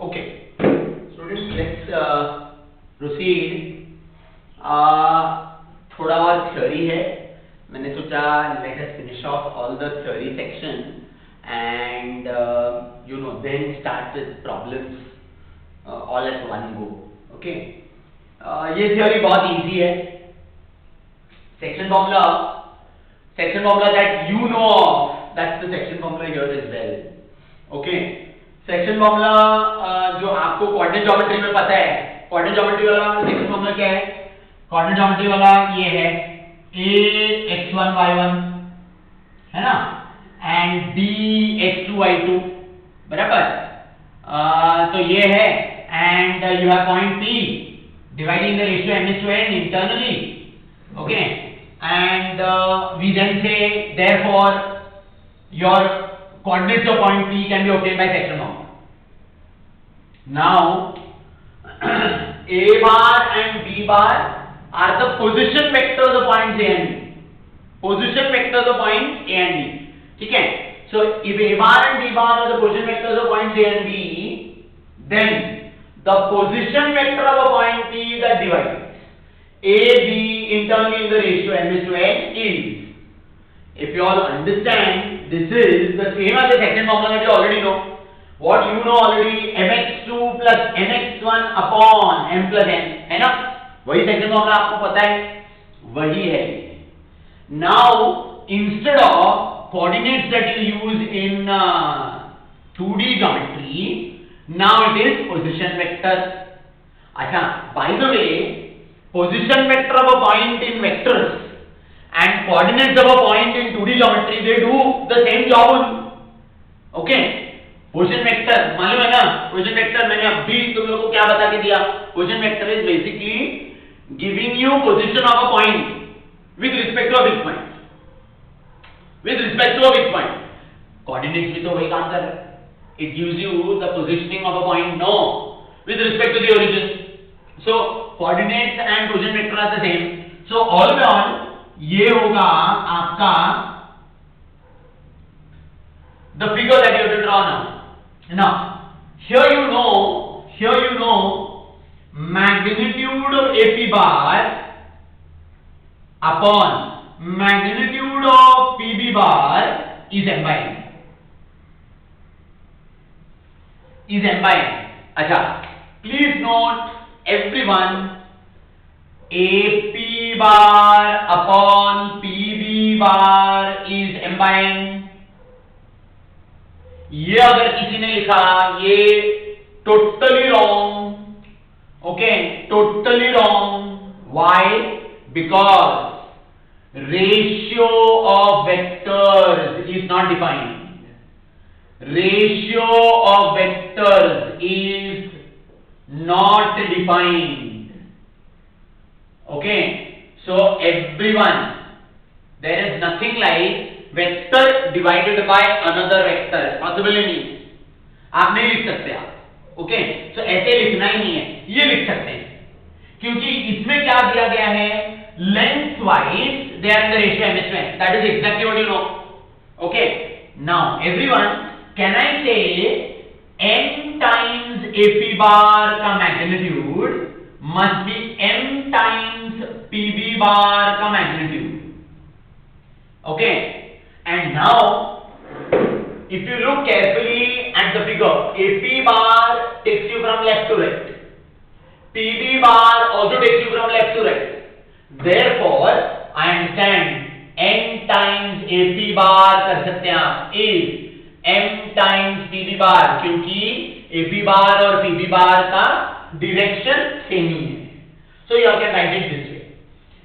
Okay, students, let's proceed. थोड़ा और theory है, मैंने सोचा let us finish off all the theory section and then start with problems all at one go. Okay, ये theory बहुत easy है. Section formula that you know of, that's the section formula here as well. Okay, section formula जो आपको coordinate geometry में पता है, coordinate geometry वाला section formula क्या है? कोऑर्डिनेट ज्योमेट्री वाला ये है ax1 y1 है ना, एंड bx2 y2 बराबर. तो ये है, and you have point P dividing the ratio m/n internally. Okay, and we then say therefore your coordinates of point P can be obtained by section formula. Now A bar and B bar are the position vectors of points A and B. Position vectors of points A and B. ठीक है? So if A bar and B bar are the position vectors of points A and B, then the position vector of a point P that divides A, B internally in the ratio m/n is, if you all understand, this is the same as the section formula that you already know. What you know already, mx2 plus mx1 upon m plus n, है ना? वही section formula आपको पता है, वही है. Now instead of coordinates that you use in 2D geometry, now it is position vector. अच्छा, by the way, position vector of a point in vectors and coordinates of a point in 2D geometry, they do the same job only. Okay, position vector मालूम है ना? position vector मैंने अभी तुम लोगों को क्या बता के दिया? position vector is basically giving you position of a point with respect to a fixed point. with respect to a fixed point. coordinates भी तो वही काम कर रहा है. it gives you the positioning of a point no with respect to the origin. so coordinates and position vector are the same. so all in all ये होगा आपका the figure that you have to draw now. Now here you know magnitude of AP bar upon magnitude of PB bar is m by n. अच्छा, please note everyone, AP bar upon PB bar is m by n. ये अगर किसी ने लिखा, ये totally wrong. Okay, totally wrong. Why? Because ratio of vectors is not defined. Ratio of vectors is not defined. Okay, so everyone, there is nothing like vector divided by another vector. possible ही नहीं, आप नहीं लिख सकते आप. Okay, सो ऐसे लिखना ही नहीं है, ये लिख सकते हैं, क्योंकि इसमें क्या दिया गया है, length wise they are in the ratio m/n. That is exactly what you know. Okay, now everyone, can I say n times AP bar का magnitude must be m times PB bar का magnitude. Okay, and now if you look carefully at the figure, AP bar takes you from left to right, PB bar also takes you from left to right. Therefore I understand n times AP bar कर सकते हैं आप is m times PB bar, क्योंकि AP bar और PB bar का direction same ही है. So you can write it this way.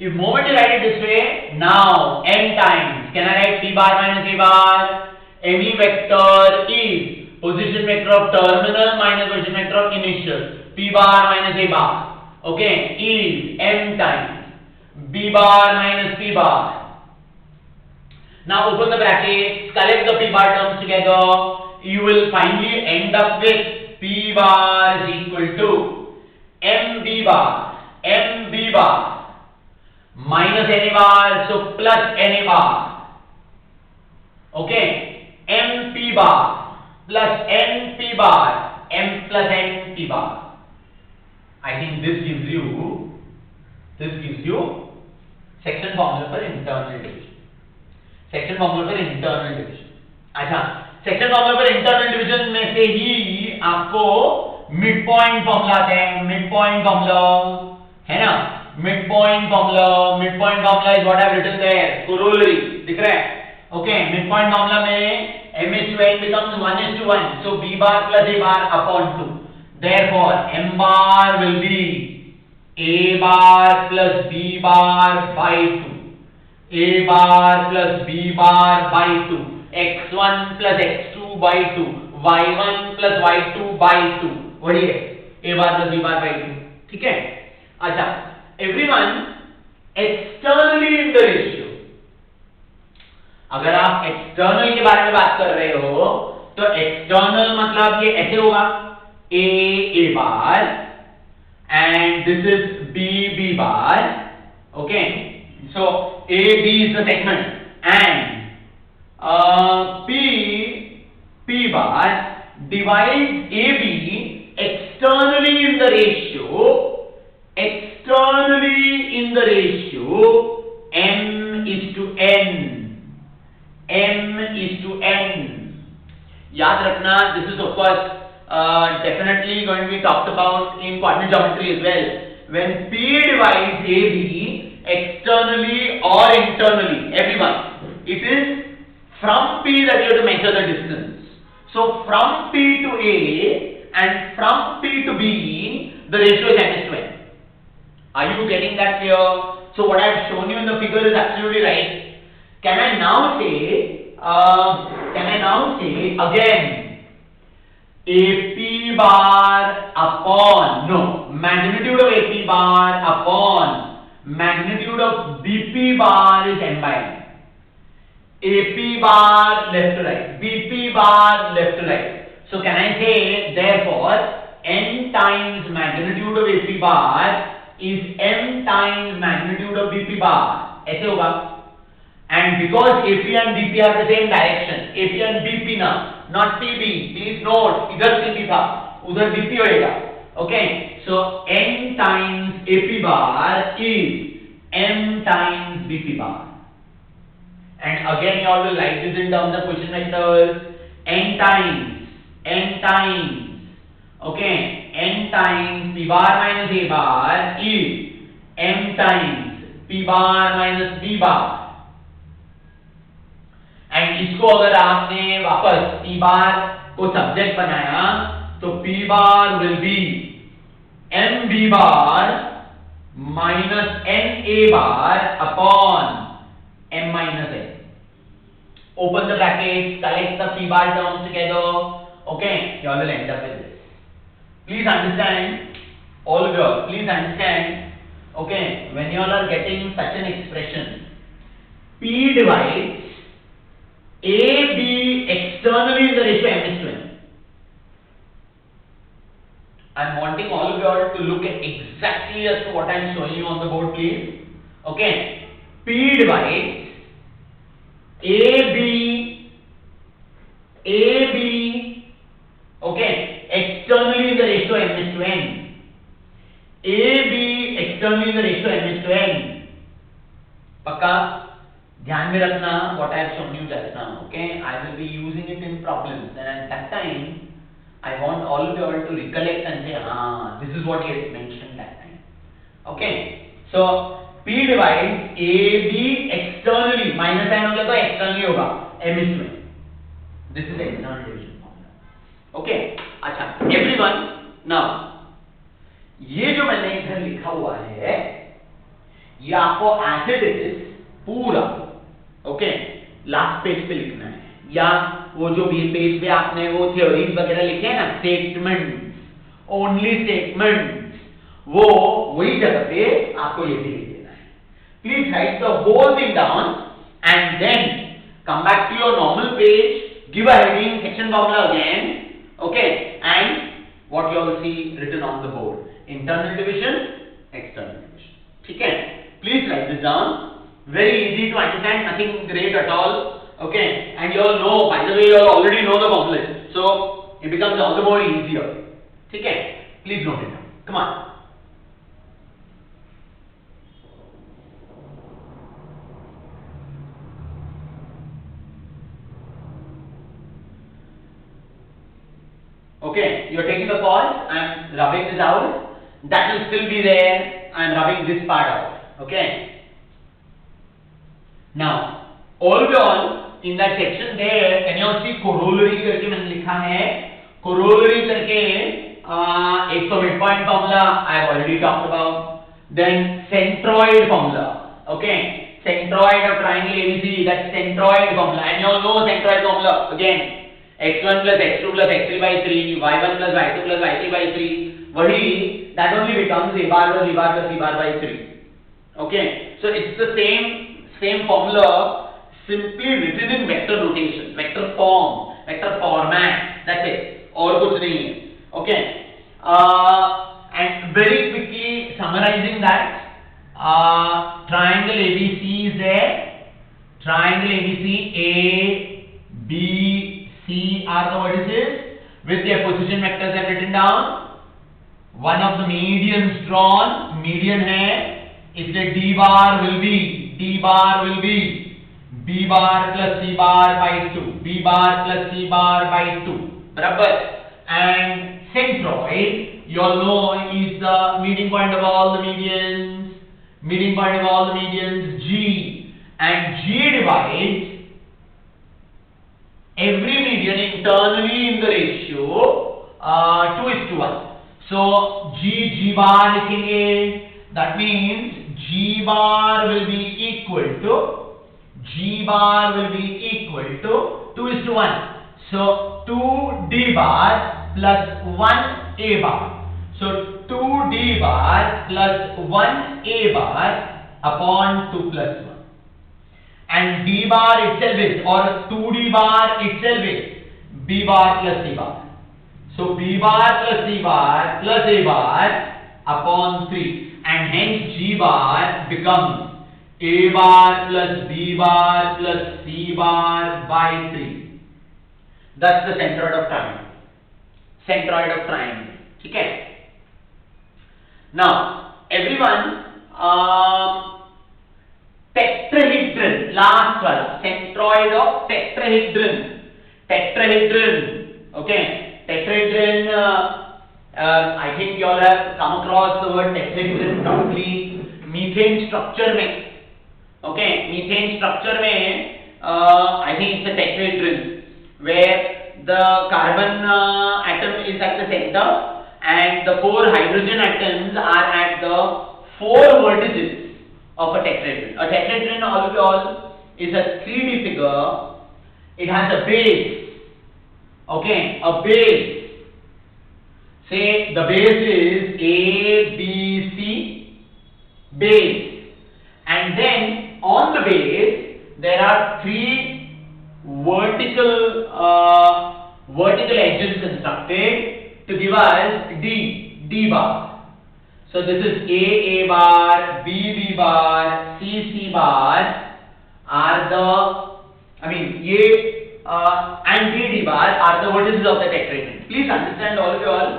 If moment you write it this way, now n times, can I write P bar minus A bar? Any vector is position vector of terminal minus position vector of initial. P bar minus A bar, okay, is m times B bar minus P bar. Now open the brackets, collect the P bar terms together. You will finally end up with P bar is equal to MB bar minus NA bar, so plus NA bar. Okay, MP bar plus NP bar, M plus n p bar. I think this gives you section formula for internal division. Section formula पर internal division. अच्छा, section formula पर internal division में से ही आपको mid point formula आते हैं. Mid point formula है ना, mid point formula is what I have written there, corollary दिख रहा है. ओके, मिड पॉइंट फॉर्मूला में m/n becomes 1:1, so b bar plus a bar upon 2. Therefore m bar will be a bar plus b bar by 2, a bar plus b bar by 2, x1 plus x2 by 2, y1 plus y2 by 2. वही है a bar plus b bar by 2. ठीक है. अच्छा, everyone externally in the ratio. अगर आप external के बारे में बात कर रहे हो तो एक्सटर्नल मतलब ये ऐसे होगा, a bar and this is b bar. Okay, so AB is the segment and P bar divides AB externally in the ratio m is to n. याद रखना, this is of course definitely going to be talked about in coordinate geometry as well. When P divides AB externally or internally, everyone, it is from P that you have to measure the distance. So from P to A and from P to B, the ratio is m/n. Are you getting that clear? So what I have shown you in the figure is absolutely right. Can I now say again AP bar upon, no, magnitude of AP bar upon magnitude of BP bar is n by n. AP bar left to right, BP bar left to right. So can I say therefore n times magnitude of AP bar is m times magnitude of BP bar. ऐसे होगा. And because AP and BP are the same direction, AP and BP now, not PB. Please note, इधर PB था, उधर BP होएगा. Okay, so n times AP bar is m times BP bar. And again, you all will write this in terms of question vectors. N times. Okay, n times P bar minus A bar is m times P bar minus B bar. And इसको अगर आपने वापस P बार को subject बनाया तो P bar will be m B bar minus n A bar upon m minus n. Open the bracket, collect the P bar terms together. Okay, you all will end up with this. Please understand, all of you, please understand. Okay, when you all are getting such an expression, P divides AB externally in the ratio m/n. I'm wanting all of you all to look at exactly as to what I'm showing you on the board, please. Okay, P divides AB, okay, externally in the ratio m/n. AB externally in the ratio m/n. पक्का ध्यान में रखना what I have shown you just now. Okay, I will be using it in problems, and at that time I want all of you all to recollect and say, this is what he had mentioned that time. Okay, so P divides AB externally, minus n हो गया तो externally होगा m/n. This is the internal division formula. Okay, अच्छा, everyone, now ये जो मैंने इधर लिखा हुआ है ये आपको as it is पूरा ओके लास्ट पेज पे लिखना है, या वो जो भी पेज पे आपने वो थ्योरीज वगैरह लिखे हैं ना, स्टेटमेंट्स, ओनली स्टेटमेंट्स, वो वही जगह पे आपको ये भी लिख देना है. Please write the whole thing down and then come back to your normal page, give a heading, section formula again, okay, and what you all see written on the board, internal division, external division. ठीक है, please write this down. Very easy to understand, nothing great at all. Okay, and you all know, by the way, you all already know the formula, so it becomes all the more easier. ठीक है, please note it, come on. Okay, you are taking the pause. I am rubbing this out. That will still be there. I am rubbing this part out. Okay. Now, overall, in that section there, can you see corollary करके मैंने लिखा है. Corollary करके एक तो midpoint formula I have already talked about. Then centroid formula. Okay. Centroid of triangle ABC. That's centroid formula. And you all know centroid formula again. x1 plus x2 plus x3 by 3, y1 plus y2 plus y3 by 3, वही that only becomes a bar plus b bar plus c bar by 3. Okay, so it's the same formula, simply written in vector notation, vector form, vector format. That's it. और कुछ नहीं है. Okay, and very quickly summarizing that, triangle ABC is there. Triangle ABC, A, B, C are the vertices with their position vectors are written down. One of the medians drawn. Median है, इसलिए D bar will be B bar plus C bar by 2. B bar plus C bar by 2. बराबर. And centroid, you all know, is the meeting point of all the medians. Meeting point of all the medians, G. And G divides every median internally in the ratio 2:1. So G bar लिखेंगे. That means G bar will be equal to 2:1. So 2D bar plus 1A bar. So 2D bar plus 1A bar upon 2 plus 1. And D bar itself is, or 2D bar itself is B bar plus C bar. So B bar plus C bar plus A bar upon 3, and hence G bar becomes A bar plus B bar plus C bar by 3. That's the centroid of triangle. Centroid of triangle. ठीक है? Now everyone, tetrahedron, last one, centroid of tetrahedron. Okay, tetrahedron, I think you all have come across the word tetrahedron probably methane structure में. Okay, methane structure में, I think it's a tetrahedron where the carbon atom is at the center and the 4 hydrogen atoms are at the 4 vertices of a tetrahedron. A tetrahedron all is a 3D figure. It has a base. Okay, a base. Say the base is A, B, C base, and then on the base there are 3 vertical edges constructed to give us D bar. So this is A bar, B bar, C bar are the, A and D bar are the vertices of the tetrahedron. Please understand all of you all.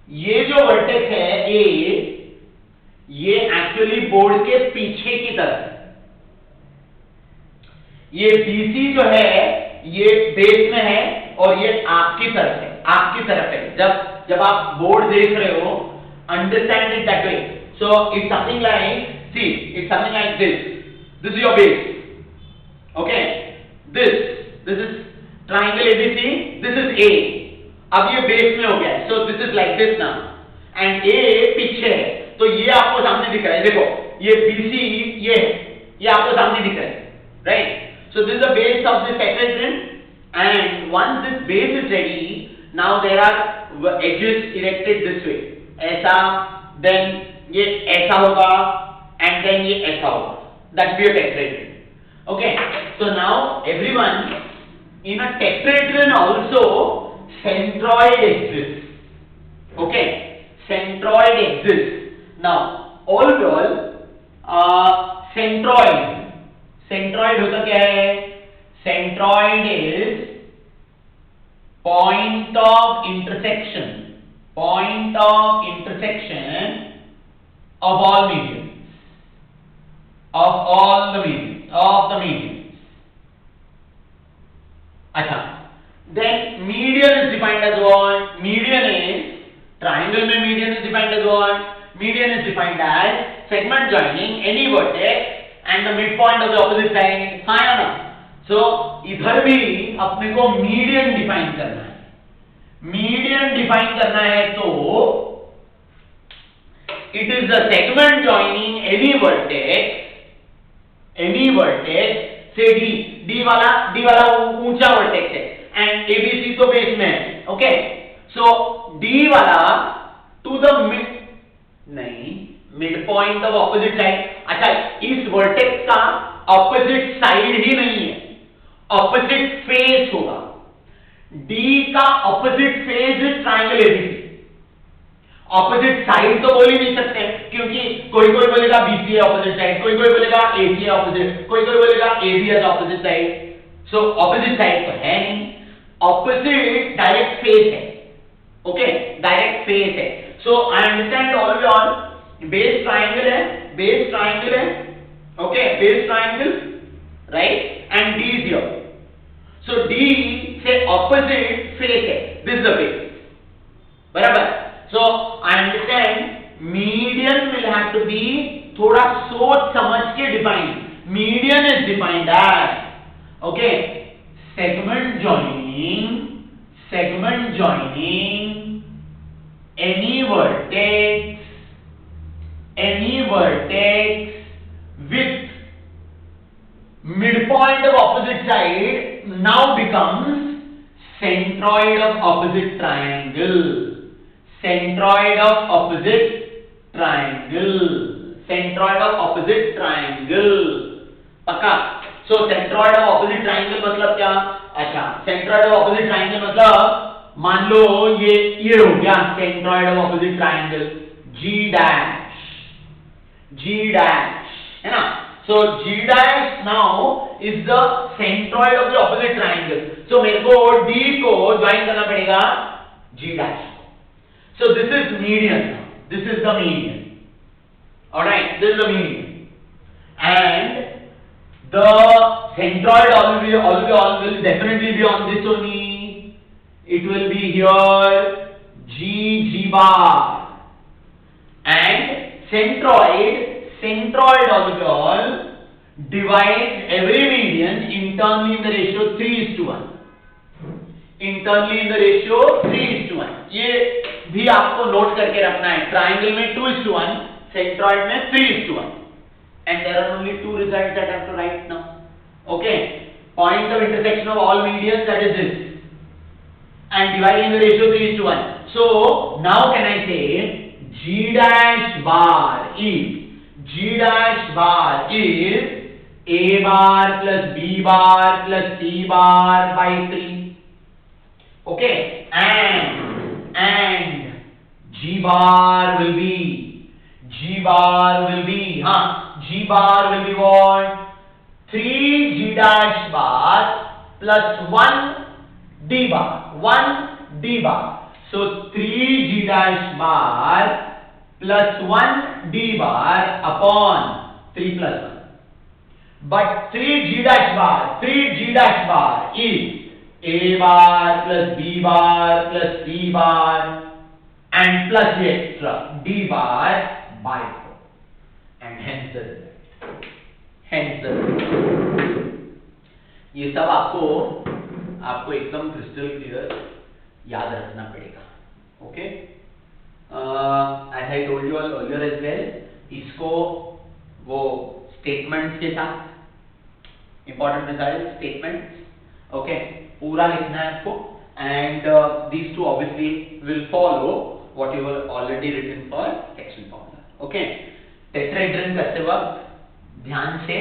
ये जो vertex है A, ये actually board के पीछे की तरफ है. ये BC जो है ये बेस में है और ये आपकी तरफ है. जब आप बोर्ड देख रहे हो, understand it that way. So it's something like, see, it's something like this. This is your base. Okay, this is triangle ABC. This is A. अब ये बेस में हो गया है. So this is like this now. And A पीछे है, तो ये आपको सामने दिख रहा है. देखो, ये BC ये आपको सामने दिख रहा है, right? So this is the base of this tetrahedron. And once this base is ready, now there are edges erected this way. ऐसा, then ये ऐसा होगा, and then ये ऐसा होगा. That will be a tetrahedron. Okay, so now everyone, in a tetrahedron also centroid exists. Okay, centroid exists. Now overall centroid होता क्या है? Centroid is point of intersection point of intersection of all medians, of all the medians, of the medians. अच्छा, then median is defined as what? Median is, triangle में median is defined as what? Median is defined as segment joining any vertex and the midpoint of the opposite side. हाँ या ना? So इधर भी अपने को median define करना है. Median define करना है तो it is the segment joining any vertex, say D वाला ऊंचा vertex है and ABC तो बेस में है. Okay, so D वाला to the midpoint of opposite side. अच्छा, इस vertex का opposite side ही नहीं है, opposite face होगा. D का opposite face is triangle ABC. Opposite side तो बोल ही नहीं सकते क्योंकि कोई बोलेगा BC है ऑपोजिट साइड, कोई बोलेगा AC है ऑपोजिट, कोई बोलेगा AB है opposite side. So opposite side तो है नहीं, ऑपोजिट डायरेक्ट फेस है. ओके, डायरेक्ट फेस है. So I understand all base triangle है. Okay, base triangle, right, and D is here. So D से ऑपोजिट फेस है, दिस इज द फेस. बराबर. So I understand median will have to be थोड़ा सोच समझ के define. Median is defined as, okay, segment joining any vertex with midpoint of opposite side now becomes centroid of opposite triangle. Centroid of opposite triangle. पक्का? So centroid of opposite triangle मतलब क्या? अच्छा, centroid of opposite triangle मतलब मान लो ये हो गया centroid of opposite triangle, G dash, है ना? So G dash now is the centroid of the opposite triangle. So मेरे को D को join करना पड़ेगा G dash. So this is median. This is the median. All right, this is the median, and the centroid will definitely be on this only. It will be here G bar, and centroid orbital divides every median internally in the ratio 3:1. Internally in the ratio 3:1. ये भी आपको note करके रखना है. Triangle में 2:1, centroid में 3:1, and there are only two results that I have to write now. Okay, point of intersection of all medians, that is this, and dividing the ratio 3:1. So now can I say G dash bar is A bar plus B bar plus C bar by 3. Okay, and G bar will be what? 3 G dash bar plus 1 D bar. So 3 G dash bar plus 1 D bar upon 3 plus 1. But 3 G dash bar is A bar plus B bar plus C bar and plus the extra D bar by 4, and hence the result. ये सब आपको एकदम crystal clear याद रखना पड़ेगा. Okay, as I told you all earlier as well, इसको वो statements के साथ इंपॉर्टेंट रिजल्ट स्टेटमेंट्स, ओके, पूरा लिखना है आपको, and these two obviously will follow what you have already written for section formula. Okay, tetrahedron करते वक्त ध्यान से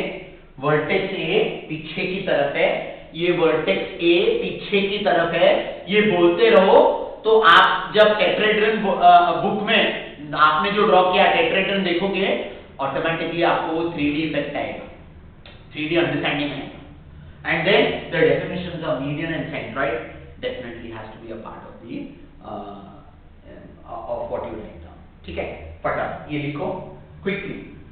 वर्टेक्स A पीछे की तरफ है, ये वर्टेक्स A पीछे की तरफ है, ये बोलते रहो. तो आप जब टेट्राहेड्रन बुक में आपने जो ड्रॉ किया टेट्राहेड्रन देखोगे, ऑटोमेटिकली आपको 3D इफेक्ट आएगा, 3D अंडरस्टैंडिंग आएगा. And then the definitions of median and centroid definitely has to be a part of the of what you write down. ठीक है, फटाफट ये लिखो क्विकली.